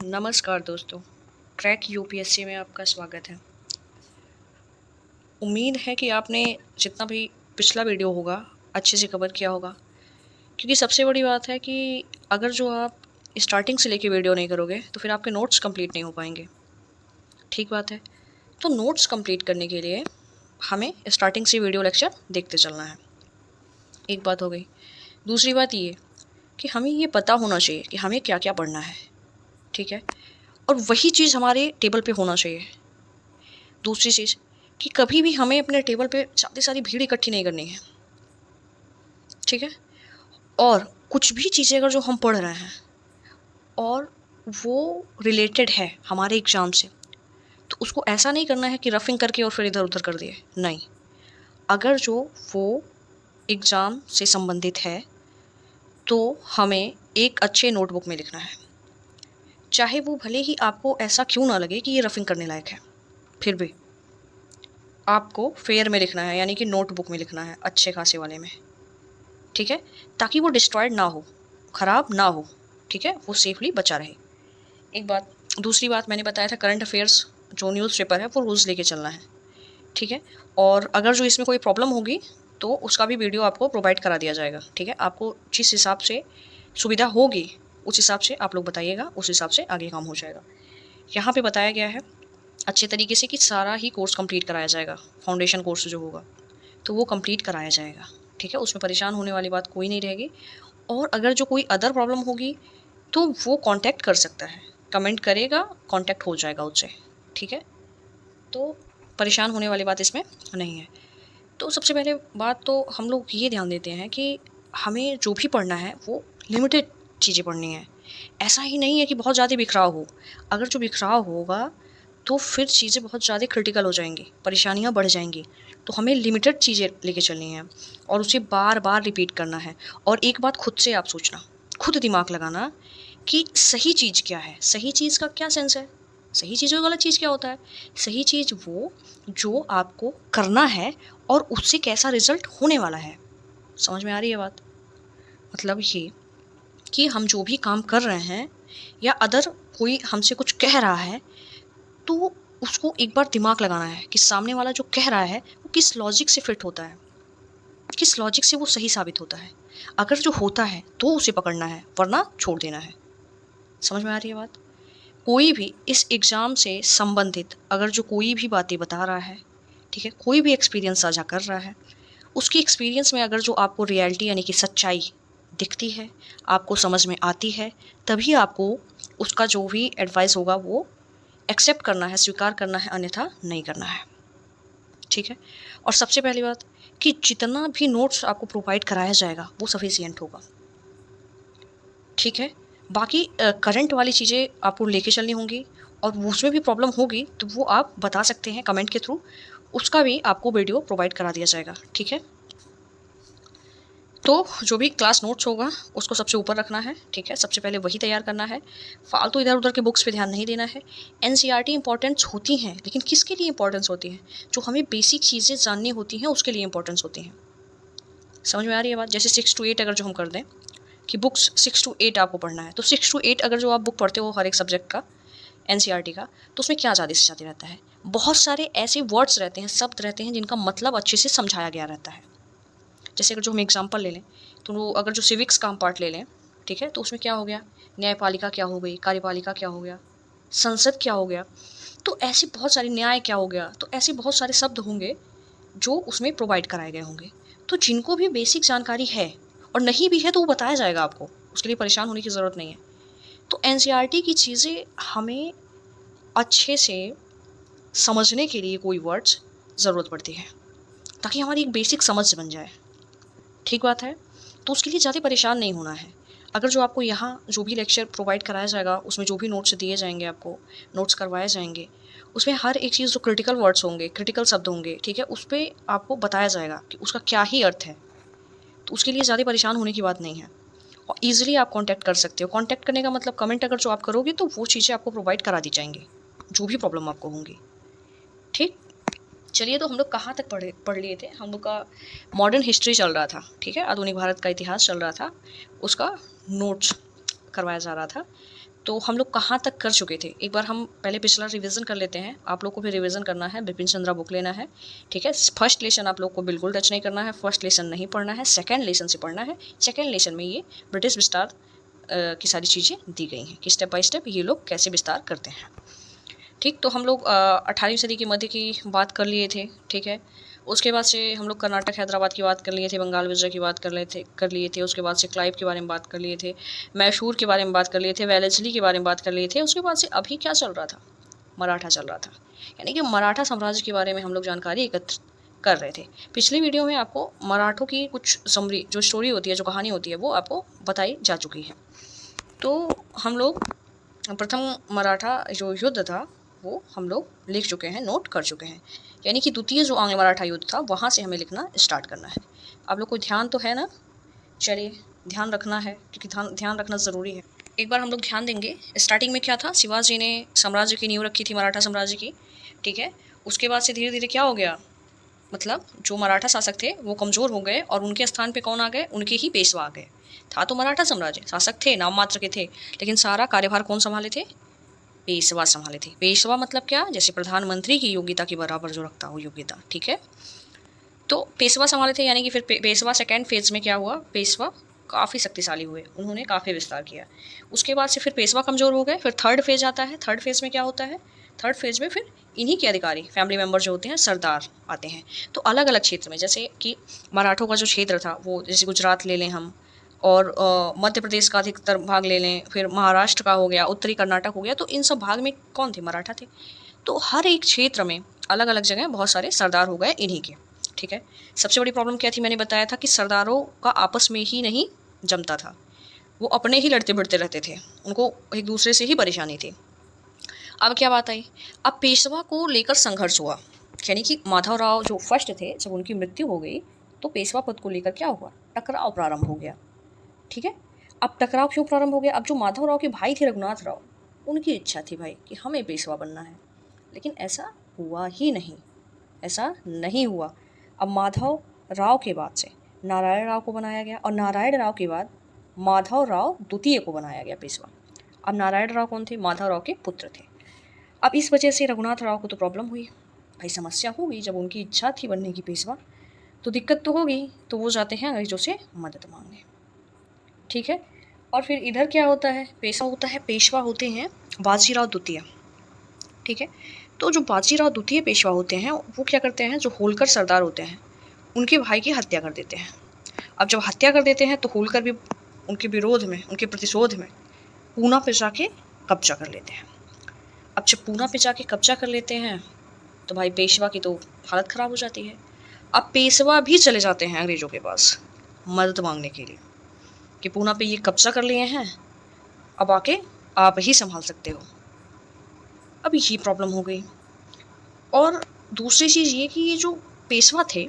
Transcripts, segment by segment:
नमस्कार दोस्तों, crack UPSC में आपका स्वागत है। उम्मीद है कि आपने जितना भी पिछला वीडियो होगा अच्छे से कवर किया होगा, क्योंकि सबसे बड़ी बात है कि अगर जो आप स्टार्टिंग से लेके वीडियो नहीं करोगे तो फिर आपके नोट्स कंप्लीट नहीं हो पाएंगे। ठीक बात है। तो नोट्स कंप्लीट करने के लिए हमें स्टार्टिंग से वीडियो लेक्चर देखते चलना है। एक बात हो गई। दूसरी बात ये कि हमें ये पता होना चाहिए कि हमें क्या क्या पढ़ना है। ठीक है, और वही चीज़ हमारे टेबल पे होना चाहिए। दूसरी चीज़ कि कभी भी हमें अपने टेबल पे ज़्यादा सारी भीड़ इकट्ठी नहीं करनी है। ठीक है, और कुछ भी चीज़ें अगर जो हम पढ़ रहे हैं और वो रिलेटेड है हमारे एग्ज़ाम से, तो उसको ऐसा नहीं करना है कि रफिंग करके और फिर इधर उधर कर दिए। नहीं, अगर जो वो एग्ज़ाम से संबंधित है तो हमें एक अच्छे नोटबुक में लिखना है। चाहे वो भले ही आपको ऐसा क्यों ना लगे कि ये रफिंग करने लायक है, फिर भी आपको फेयर में लिखना है, यानी कि नोटबुक में लिखना है, अच्छे खासे वाले में। ठीक है, ताकि वो डिस्ट्रॉयड ना हो, ख़राब ना हो। ठीक है, वो सेफली बचा रहे। एक बात। दूसरी बात, मैंने बताया था करंट अफेयर्स जो न्यूज़पेपर है वो रोज़ लेके चलना है। ठीक है, और अगर जो इसमें कोई प्रॉब्लम होगी तो उसका भी वीडियो आपको प्रोवाइड करा दिया जाएगा। ठीक है, आपको जिस हिसाब से सुविधा होगी उस हिसाब से आप लोग बताइएगा, उस हिसाब से आगे काम हो जाएगा। यहाँ पे बताया गया है अच्छे तरीके से कि सारा ही कोर्स कंप्लीट कराया जाएगा। फाउंडेशन कोर्स जो होगा तो वो कंप्लीट कराया जाएगा। ठीक है, उसमें परेशान होने वाली बात कोई नहीं रहेगी। और अगर जो कोई अदर प्रॉब्लम होगी तो वो कांटेक्ट कर सकता है, कमेंट करेगा, कांटेक्ट हो जाएगा उससे। ठीक है, तो परेशान होने वाली बात इसमें नहीं है। तो सबसे पहले बात तो हम लोग ये ध्यान देते हैं कि हमें जो भी पढ़ना है वो लिमिटेड चीज़ें पढ़नी है। ऐसा ही नहीं है कि बहुत ज़्यादा बिखराव हो। अगर जो बिखराव होगा तो फिर चीज़ें बहुत ज़्यादा क्रिटिकल हो जाएंगी, परेशानियाँ बढ़ जाएंगी। तो हमें लिमिटेड चीज़ें लेके चलनी है और उसे बार बार रिपीट करना है। और एक बात खुद से आप सोचना, खुद दिमाग लगाना कि सही चीज़ क्या है। सही चीज़ का क्या सेंस है? सही चीज़ और गलत चीज़ क्या होता है? सही चीज़ वो जो आपको करना है और उससे कैसा रिजल्ट होने वाला है। समझ में आ रही है बात? मतलब ये कि हम जो भी काम कर रहे हैं या अदर कोई हमसे कुछ कह रहा है तो उसको एक बार दिमाग लगाना है कि सामने वाला जो कह रहा है वो किस लॉजिक से फिट होता है, किस लॉजिक से वो सही साबित होता है। अगर जो होता है तो उसे पकड़ना है, वरना छोड़ देना है। समझ में आ रही है बात? कोई भी इस एग्ज़ाम से संबंधित अगर जो कोई भी बातें बता रहा है, ठीक है, कोई भी एक्सपीरियंस साझा कर रहा है, उसकी एक्सपीरियंस में अगर जो आपको रियलिटी यानी कि सच्चाई दिखती है, आपको समझ में आती है, तभी आपको उसका जो भी एडवाइस होगा वो एक्सेप्ट करना है, स्वीकार करना है, अन्यथा नहीं करना है। ठीक है, और सबसे पहली बात कि जितना भी नोट्स आपको प्रोवाइड कराया जाएगा वो सफिशिएंट होगा। ठीक है, बाकी करंट वाली चीज़ें आपको लेके चलनी होंगी और उसमें भी प्रॉब्लम होगी तो वो आप बता सकते हैं कमेंट के थ्रू, उसका भी आपको वीडियो प्रोवाइड करा दिया जाएगा। ठीक है, तो जो भी क्लास नोट्स होगा उसको सबसे ऊपर रखना है। ठीक है, सबसे पहले वही तैयार करना है, फालतू इधर उधर के बुक्स पे ध्यान नहीं देना है। एनसीईआरटी इंपॉर्टेंस होती हैं, लेकिन किसके लिए इंपॉर्टेंस होती हैं? जो हमें बेसिक चीज़ें जाननी होती हैं उसके लिए इंपॉर्टेंस होती हैं। समझ में आ रही है बात? जैसे 6 to 8 अगर जो हम कर दें कि बुक्स 6 to 8 आपको पढ़ना है, तो 6 to 8 अगर जो आप बुक पढ़ते हो हर एक सब्जेक्ट का, एनसीईआरटी का, तो उसमें क्या ज़्यादा से ज़्यादा रहता है? बहुत सारे ऐसे वर्ड्स रहते हैं, शब्द रहते हैं जिनका मतलब अच्छे से समझाया गया रहता है। जैसे अगर जो हम एग्जांपल ले लें तो अगर जो सिविक्स का हम पार्ट ले लें, ठीक है, तो उसमें क्या हो गया? न्यायपालिका क्या हो गई, कार्यपालिका क्या हो गया, संसद क्या हो गया। तो ऐसे बहुत सारे, न्याय क्या हो गया, तो ऐसे बहुत सारे शब्द होंगे जो उसमें प्रोवाइड कराए गए होंगे। तो जिनको भी बेसिक जानकारी है और नहीं भी है तो वो बताया जाएगा आपको, उसके लिए परेशान होने की ज़रूरत नहीं है। तो एनसीईआरटी की चीज़ें हमें अच्छे से समझने के लिए कोई वर्ड्स ज़रूरत पड़ती है, ताकि हमारी एक बेसिक समझ बन जाए। ठीक बात है, तो उसके लिए ज़्यादा परेशान नहीं होना है। अगर जो आपको यहाँ जो भी लेक्चर प्रोवाइड कराया जाएगा उसमें जो भी नोट्स दिए जाएंगे, आपको नोट्स करवाए जाएंगे, उसमें हर एक चीज़ जो क्रिटिकल वर्ड्स होंगे, क्रिटिकल शब्द होंगे, ठीक है, उस पर आपको बताया जाएगा कि उसका क्या ही अर्थ है। तो उसके लिए ज़्यादा परेशान होने की बात नहीं है और ईजिली आप कॉन्टैक्ट कर सकते हो। कॉन्टैक्ट करने का मतलब कमेंट अगर जो आप करोगे तो वो चीज़ें आपको प्रोवाइड करा दी जाएंगी, जो भी प्रॉब्लम आपको होंगी। ठीक, चलिए, तो हम लोग कहाँ तक पढ़ लिए थे? हम लोग का मॉडर्न हिस्ट्री चल रहा था। ठीक है, आधुनिक भारत का इतिहास चल रहा था, उसका नोट्स करवाया जा रहा था। तो हम लोग कहाँ तक कर चुके थे, एक बार हम पहले पिछला रिवीजन कर लेते हैं। आप लोग को भी रिवीजन करना है, बिपिन चंद्रा बुक लेना है, ठीक है। फर्स्ट लेसन आप लोग को बिल्कुल टच नहीं करना है, फर्स्ट लेसन नहीं पढ़ना है, सेकंड लेसन से पढ़ना है। सेकंड लेसन में ये ब्रिटिश विस्तार की सारी चीज़ें दी गई हैं कि स्टेप बाय स्टेप ये लोग कैसे विस्तार करते हैं, ठीक। तो हम लोग 18वीं सदी के मध्य की बात कर लिए थे, ठीक है। उसके बाद से हम लोग कर्नाटक हैदराबाद की बात कर लिए थे, बंगाल विजय की बात कर लिए थे। उसके बाद से क्लाइव के बारे में बात कर लिए थे, मैसूर के बारे में बात कर लिए थे, वेलेस्ली के बारे में बात कर लिए थे। उसके बाद से अभी क्या चल रहा था, मराठा चल रहा था, यानी कि मराठा साम्राज्य के बारे में हम लोग जानकारी एकत्र कर रहे थे। पिछली वीडियो में आपको मराठों की कुछ समरी जो स्टोरी होती है, जो कहानी होती है, वो आपको बताई जा चुकी है। तो हम लोग प्रथम मराठा जो युद्ध था वो हम लोग लिख चुके हैं, नोट कर चुके हैं, यानी कि द्वितीय जो आंग्ल मराठा युद्ध था वहाँ से हमें लिखना स्टार्ट करना है। आप लोग को ध्यान तो है ना, चलिए ध्यान रखना है क्योंकि ध्यान रखना ज़रूरी है। एक बार हम लोग ध्यान देंगे, स्टार्टिंग में क्या था, शिवाजी ने साम्राज्य की नींव रखी थी, मराठा साम्राज्य की, ठीक है। उसके बाद से धीरे धीरे क्या हो गया, मतलब जो मराठा शासक थे वो कमज़ोर हो गए और उनके स्थान पे कौन आ गए, उनके ही पेशवा आ गए। था तो मराठा साम्राज्य, शासक थे नाम मात्र के थे, लेकिन सारा कार्यभार कौन संभाले थे, पेशवा संभाले थे। पेशवा मतलब क्या, जैसे प्रधानमंत्री की योग्यता के बराबर जो रखता हो योग्यता, ठीक है। तो पेशवा संभाले थे, यानी कि फिर पेशवा सेकेंड फेज में क्या हुआ, पेशवा काफ़ी शक्तिशाली हुए, उन्होंने काफ़ी विस्तार किया। उसके बाद से फिर पेशवा कमज़ोर हो गए, फिर थर्ड फेज आता है। थर्ड फेज में क्या होता है, थर्ड फेज में फिर इन्हीं के अधिकारी फैमिली मेम्बर जो होते हैं, सरदार आते हैं। तो अलग अलग क्षेत्र में, जैसे कि मराठों का जो क्षेत्र था वो, जैसे गुजरात ले लें हम, और मध्य प्रदेश का अधिकतर भाग ले लें, फिर महाराष्ट्र का हो गया, उत्तरी कर्नाटक हो गया, तो इन सब भाग में कौन थे, मराठा थे। तो हर एक क्षेत्र में अलग अलग जगह बहुत सारे सरदार हो गए इन्हीं के, ठीक है। सबसे बड़ी प्रॉब्लम क्या थी, मैंने बताया था कि सरदारों का आपस में ही नहीं जमता था, वो अपने ही लड़ते भिड़ते रहते थे, उनको एक दूसरे से ही परेशानी थी। अब क्या बात आई, अब पेशवा को लेकर संघर्ष हुआ, यानी कि माधवराव जो फर्स्ट थे, जब उनकी मृत्यु हो गई तो पेशवा पद को लेकर क्या हुआ, टकराव प्रारंभ हो गया, ठीक है। अब टकराव क्यों प्रारंभ हो गया, अब जो माधवराव के भाई थे रघुनाथ राव, उनकी इच्छा थी भाई कि हमें पेशवा बनना है, लेकिन ऐसा हुआ ही नहीं, ऐसा नहीं हुआ। अब माधव राव के बाद से नारायण राव को बनाया गया, और नारायण राव के बाद माधव राव द्वितीय को बनाया गया पेशवा। अब नारायण राव कौन थे, माधव राव के पुत्र थे। अब इस वजह से रघुनाथ राव को तो प्रॉब्लम हुई, भाई समस्या होगी, जब उनकी इच्छा थी बनने की पेशवा तो दिक्कत तो होगी, तो वो जाते हैं अंग्रेजों से मदद मांगने, ठीक है। और फिर इधर क्या होता है, पेशवा होते हैं बाजीराव द्वितीय, ठीक है। तो जो बाजीराव द्वितीय पेशवा होते हैं वो क्या करते हैं, जो होलकर सरदार होते हैं उनके भाई की हत्या कर देते हैं। अब जब हत्या कर देते हैं तो होलकर भी उनके विरोध में, उनके प्रतिशोध में पूना पे जाके कब्जा कर लेते हैं। अब जब पूना पे जाके कब्जा कर लेते हैं तो भाई पेशवा की तो हालत ख़राब हो जाती है। अब पेशवा भी चले जाते हैं अंग्रेज़ों के पास मदद मांगने के लिए कि पूना पे ये कब्जा कर लिए हैं, अब आके आप ही संभाल सकते हो। अब ये प्रॉब्लम हो गई। और दूसरी चीज़ ये कि ये जो पेशवा थे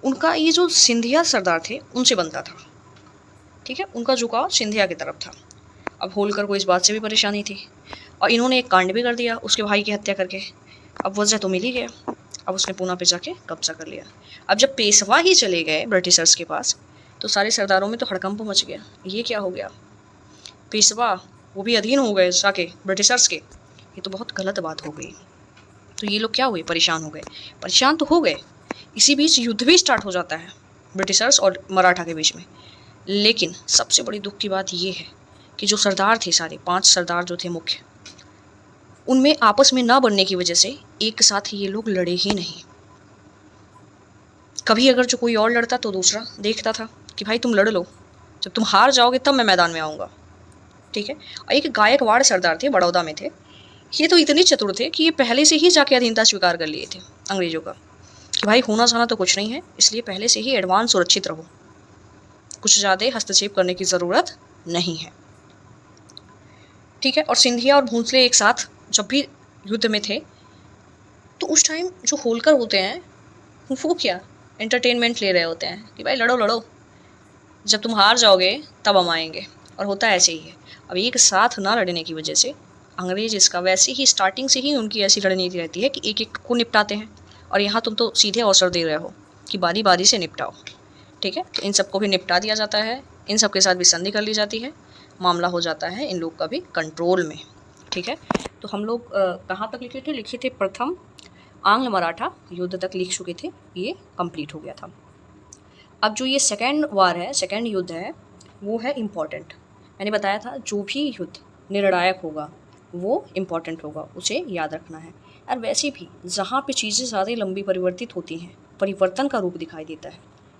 उनका ये जो सिंधिया सरदार थे उनसे बनता था, ठीक है, उनका झुकाव सिंधिया की तरफ था। अब होलकर को इस बात से भी परेशानी थी और इन्होंने एक कांड भी कर दिया उसके भाई की हत्या करके। अब वजह तो मिल ही गया, अब उसने पूना पे जाके कब्जा कर लिया। अब जब पेशवा ही चले गए ब्रिटिशर्स के पास तो सारे सरदारों में तो हड़कंप मच गया, ये क्या हो गया, पेशवा वो भी अधीन हो गए जाके ब्रिटिशर्स के, ये तो बहुत गलत बात हो गई। तो ये लोग क्या हुए, परेशान हो गए, परेशान तो हो गए। इसी बीच युद्ध भी स्टार्ट हो जाता है ब्रिटिशर्स और मराठा के बीच में। लेकिन सबसे बड़ी दुख की बात ये है कि जो सरदार थे, सारे 5 सरदार जो थे मुख्य, उनमें आपस में ना बनने की वजह से एक साथ ये लोग लड़े ही नहीं। कभी अगर जो कोई और लड़ता तो दूसरा देखता था कि भाई तुम लड़ लो, जब तुम हार जाओगे तब मैं मैदान में आऊँगा, ठीक है। और एक गायकवाड़ सरदार थे, बड़ौदा में थे, ये तो इतने चतुर थे कि ये पहले से ही जाके अधीनता स्वीकार कर लिए थे अंग्रेजों का कि भाई होना जाना तो कुछ नहीं है, इसलिए पहले से ही एडवांस सुरक्षित रहो, कुछ ज़्यादा हस्तक्षेप करने की ज़रूरत नहीं है, ठीक है। और सिंधिया और भोंसले एक साथ जब भी युद्ध में थे तो उस टाइम जो होलकर होते हैं वो क्या एंटरटेनमेंट ले रहे होते हैं कि भाई लड़ो लड़ो, जब तुम हार जाओगे तब हम आएंगे, और होता ऐसे ही है। अब एक साथ ना लड़ने की वजह से अंग्रेज इसका वैसे ही स्टार्टिंग से ही उनकी ऐसी रणनीति रहती है कि एक एक को निपटाते हैं, और यहाँ तुम तो सीधे अवसर दे रहे हो कि बारी बारी से निपटाओ, ठीक है। तो इन सबको भी निपटा दिया जाता है, इन सब के साथ भी संधि कर ली जाती है। मामला हो जाता है इन लोग का भी कंट्रोल में। ठीक है, तो हम लोग कहाँ तक लिखे थे प्रथम आंग्ल मराठा युद्ध तक लिख चुके थे, ये कंप्लीट हो गया था। अब जो ये सेकेंड वार है, सेकेंड युद्ध है, वो है इम्पॉर्टेंट। मैंने बताया था जो भी युद्ध निर्णायक होगा वो इम्पॉर्टेंट होगा, उसे याद रखना है। और वैसे भी जहाँ पे चीज़ें ज़्यादा लंबी परिवर्तित होती हैं, परिवर्तन का रूप दिखाई देता है,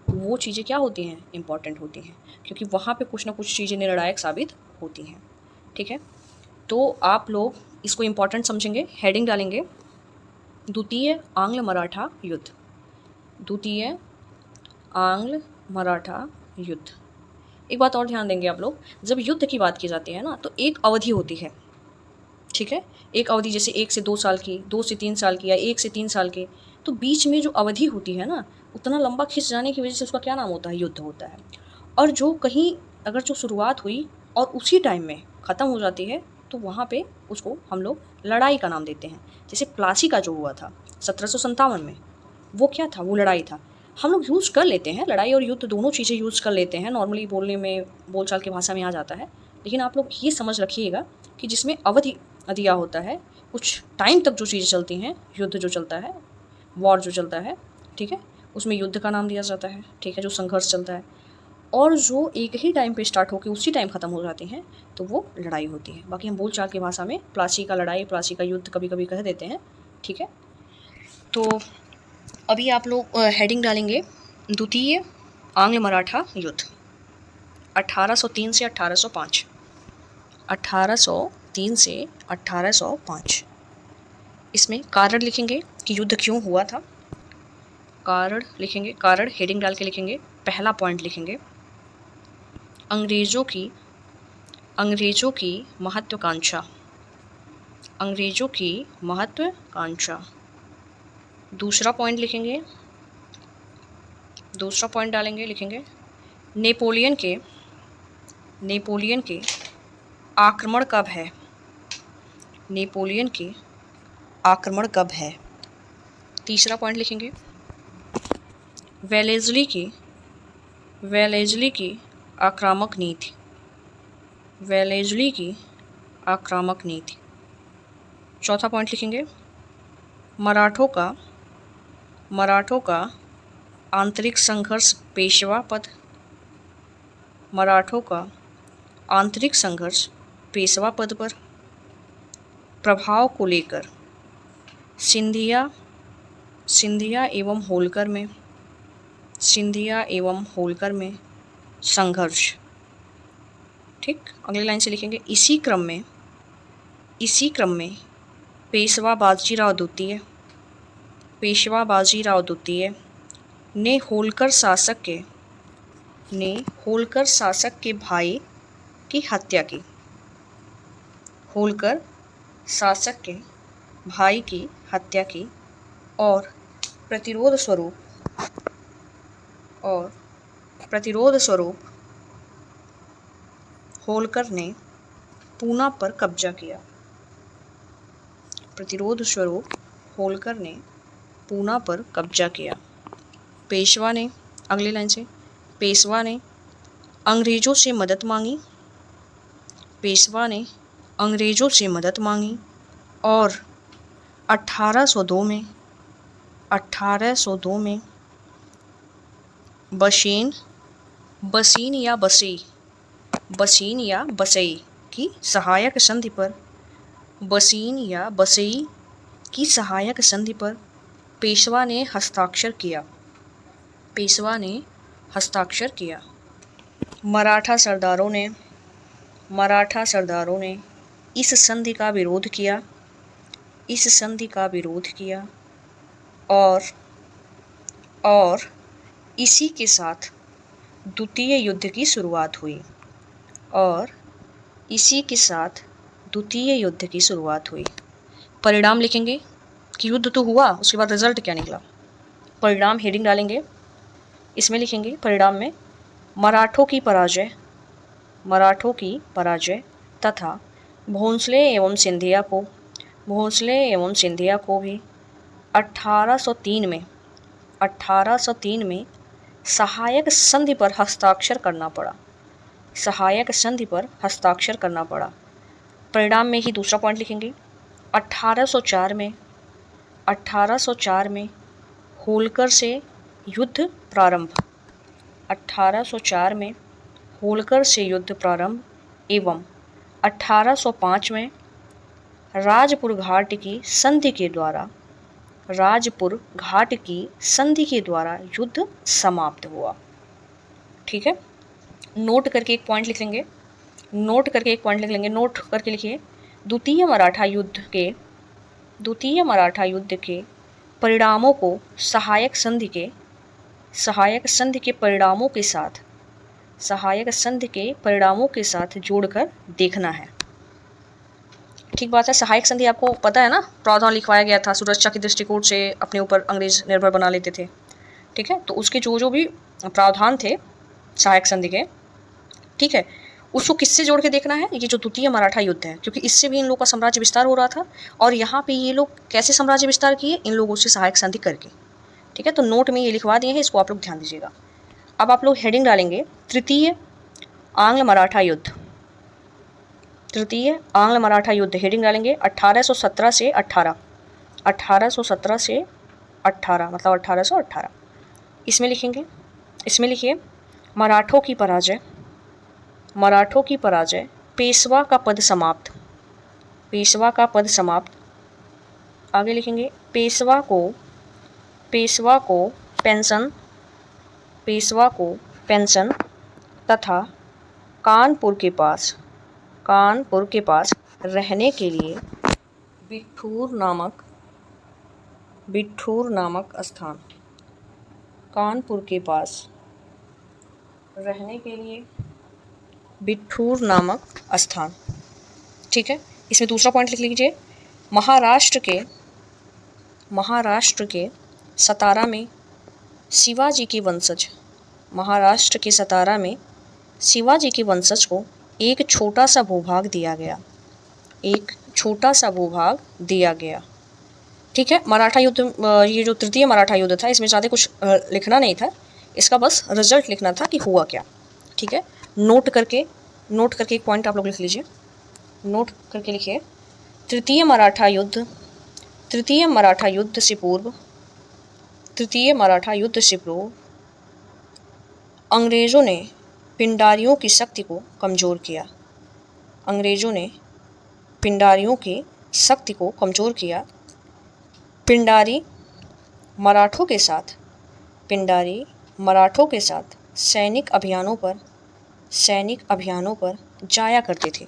वो चीज़ें क्या होती हैं, इम्पॉर्टेंट होती हैं, क्योंकि वहाँ पे कुछ ना कुछ चीज़ें निर्णायक साबित होती हैं। ठीक है, तो आप लोग इसको इम्पॉर्टेंट समझेंगे, हेडिंग डालेंगे द्वितीय आंग्ल मराठा युद्ध, द्वितीय आंग्ल मराठा युद्ध। एक बात और ध्यान देंगे आप लोग, जब युद्ध की बात की जाती है ना, तो एक अवधि होती है। ठीक है, एक अवधि जैसे 1 से 2 साल की, 2 से 3 साल की, या 1 से 3 साल के, तो बीच में जो अवधि होती है ना, उतना लंबा खिंच जाने की वजह से उसका क्या नाम होता है, युद्ध होता है। और जो कहीं अगर जो शुरुआत हुई और उसी टाइम में ख़त्म हो जाती है, तो वहाँ पे उसको हम लोग लड़ाई का नाम देते हैं। जैसे प्लासी का जो हुआ था 1757 में, वो क्या था, वो लड़ाई था। हम लोग यूज़ कर लेते हैं, लड़ाई और युद्ध दोनों चीज़ें यूज़ कर लेते हैं, नॉर्मली बोलने में, बोलचाल की भाषा में आ जाता है। लेकिन आप लोग ये समझ रखिएगा कि जिसमें अवधि दिया होता है, कुछ टाइम तक जो चीज़ें चलती हैं, युद्ध जो चलता है, वॉर जो चलता है, ठीक है, उसमें युद्ध का नाम दिया जाता है। ठीक है, जो संघर्ष चलता है, और जो एक ही टाइम पे स्टार्ट होकर उसी टाइम ख़त्म हो जाती हैं, तो वो लड़ाई होती है। बाकी हम बोलचाल की भाषा में प्लासी का लड़ाई, प्लासी का युद्ध कभी कभी कह देते हैं। ठीक है, तो अभी आप लोग हेडिंग डालेंगे द्वितीय आंग्ल मराठा युद्ध 1803 से 1805, 1803 से 1805। इसमें कारण लिखेंगे कि युद्ध क्यों हुआ था, कारण लिखेंगे, कारण हेडिंग डाल के लिखेंगे। पहला पॉइंट लिखेंगे अंग्रेज़ों की महत्वाकांक्षा, अंग्रेज़ों की महत्वाकांक्षा। दूसरा पॉइंट लिखेंगे, दूसरा पॉइंट डालेंगे, लिखेंगे नेपोलियन के आक्रमण कब है, नेपोलियन के आक्रमण कब है। तीसरा पॉइंट लिखेंगे वेलेज़ली की आक्रामक नीति, वेलेज़ली की आक्रामक नीति। चौथा पॉइंट लिखेंगे मराठों का आंतरिक संघर्ष पेशवा पद, मराठों का आंतरिक संघर्ष पेशवा पद पर प्रभाव को लेकर सिंधिया एवं होलकर में संघर्ष। ठीक, अगली लाइन से लिखेंगे इसी क्रम में पेशवा बाजीराव द्वितीय ने होलकर शासक के भाई की हत्या की, होलकर शासक के भाई की हत्या की, और प्रतिरोध स्वरूप होलकर ने पूना पर कब्जा किया, प्रतिरोध स्वरूप होलकर ने पूना पर कब्जा किया। पेशवा ने, अगली लाइन से, पेशवा ने अंग्रेज़ों से मदद मांगी, पेशवा ने अंग्रेज़ों से मदद मांगी, और 1802 में बसीन या बसई की सहायक संधि पर पेशवा ने हस्ताक्षर किया। मराठा सरदारों ने इस संधि का विरोध किया, और इसी के साथ द्वितीय युद्ध की शुरुआत हुई। परिणाम लिखेंगे कि युद्ध तो हुआ, उसके बाद रिजल्ट क्या निकला। परिणाम हेडिंग डालेंगे, इसमें लिखेंगे परिणाम में मराठों की पराजय तथा भोंसले एवं सिंधिया को भी 1803 में सहायक संधि पर हस्ताक्षर करना पड़ा। सहायक संधि पर हस्ताक्षर करना पड़ा। परिणाम में ही दूसरा पॉइंट लिखेंगे। 1804 में होलकर से युद्ध प्रारंभ। 1804 में होलकर से युद्ध प्रारंभ एवं 1805 में राजपुर घाट की संधि के द्वारा युद्ध समाप्त हुआ। ठीक है, नोट करके एक पॉइंट लिख लेंगे। नोट करके लिखिए, द्वितीय मराठा युद्ध के परिणामों को सहायक संधि के परिणामों के साथ जोड़कर देखना है। ठीक बात है। सहायक संधि आपको पता है ना, प्रावधान लिखवाया गया था, सुरक्षा के दृष्टिकोण से अपने ऊपर अंग्रेज निर्भर बना लेते थे। ठीक है, तो उसके जो भी प्रावधान थे सहायक संधि के, ठीक है, उसको किससे जोड़ के देखना है? ये जो द्वितीय मराठा युद्ध है, क्योंकि इससे भी इन लोगों का साम्राज्य विस्तार हो रहा था। और यहाँ पे ये लोग कैसे साम्राज्य विस्तार किए? इन लोगों से सहायक संधि करके। ठीक है, तो नोट में ये लिखवा दिए हैं, इसको आप लोग ध्यान दीजिएगा। अब आप लोग हेडिंग डालेंगे, तृतीय आंग्ल मराठा युद्ध। हेडिंग डालेंगे 1817 से 18 मतलब 1818। इसमें लिखिए मराठों की पराजय, पेशवा का पद समाप्त। आगे लिखेंगे पेशवा को पेंशन तथा कानपुर के पास रहने के लिए बिठूर नामक स्थान। कानपुर के पास रहने के लिए बिठूर नामक स्थान। ठीक है, इसमें दूसरा पॉइंट लिख लीजिए, महाराष्ट्र के सतारा में शिवाजी के वंशज को एक छोटा सा भूभाग दिया गया। ठीक है, मराठा युद्ध, ये जो तृतीय मराठा युद्ध था, इसमें ज़्यादा कुछ लिखना नहीं था, इसका बस रिजल्ट लिखना था कि हुआ क्या। ठीक है, नोट करके एक पॉइंट आप लोग लिख लीजिए। नोट करके लिखिए, तृतीय मराठा युद्ध से पूर्व अंग्रेजों ने पिंडारियों की शक्ति को कमज़ोर किया। पिंडारी मराठों के साथ सैनिक अभियानों पर जाया करते थे।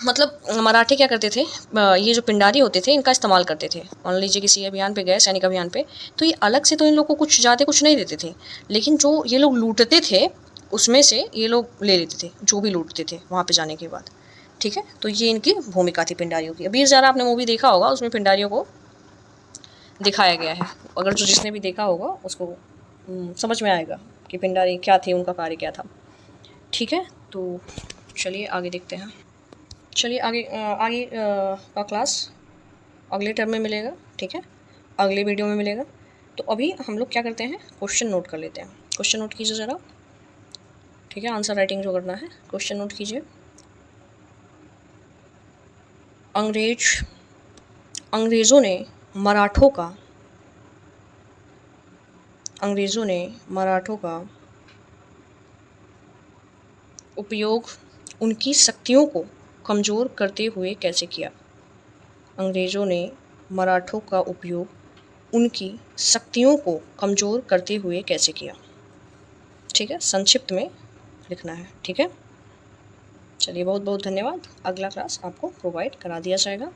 मतलब मराठे क्या करते थे, ये जो पिंडारी होते थे इनका इस्तेमाल करते थे। मान लीजिए किसी अभियान पे गए, सैनिक अभियान पे, तो ये अलग से तो इन लोगों को कुछ नहीं देते थे, लेकिन जो ये लोग लूटते थे उसमें से ये लोग ले लेते थे, जो भी लूटते थे वहाँ पे जाने के बाद। ठीक है, तो ये इनकी भूमिका थी पिंडारियों की। वीर ज़ारा आपने मूवी देखा होगा, उसमें पिंडारियों को दिखाया गया है। अगर जिसने भी देखा होगा उसको समझ में आएगा कि पिंडारी क्या थे, उनका कार्य क्या था। ठीक है, तो चलिए आगे देखते हैं। आगे का क्लास अगले टर्म में मिलेगा। ठीक है, अगले वीडियो में मिलेगा। तो अभी हम लोग क्या करते हैं, क्वेश्चन नोट कर लेते हैं। क्वेश्चन नोट कीजिए ज़रा। ठीक है, आंसर राइटिंग जो करना है, क्वेश्चन नोट कीजिए। अंग्रेज़ों ने मराठों का उपयोग उनकी शक्तियों को कमज़ोर करते हुए कैसे किया? अंग्रेज़ों ने मराठों का उपयोग उनकी शक्तियों को कमज़ोर करते हुए कैसे किया? ठीक है, संक्षिप्त में लिखना है। ठीक है, चलिए बहुत बहुत धन्यवाद। अगला क्लास आपको प्रोवाइड करा दिया जाएगा।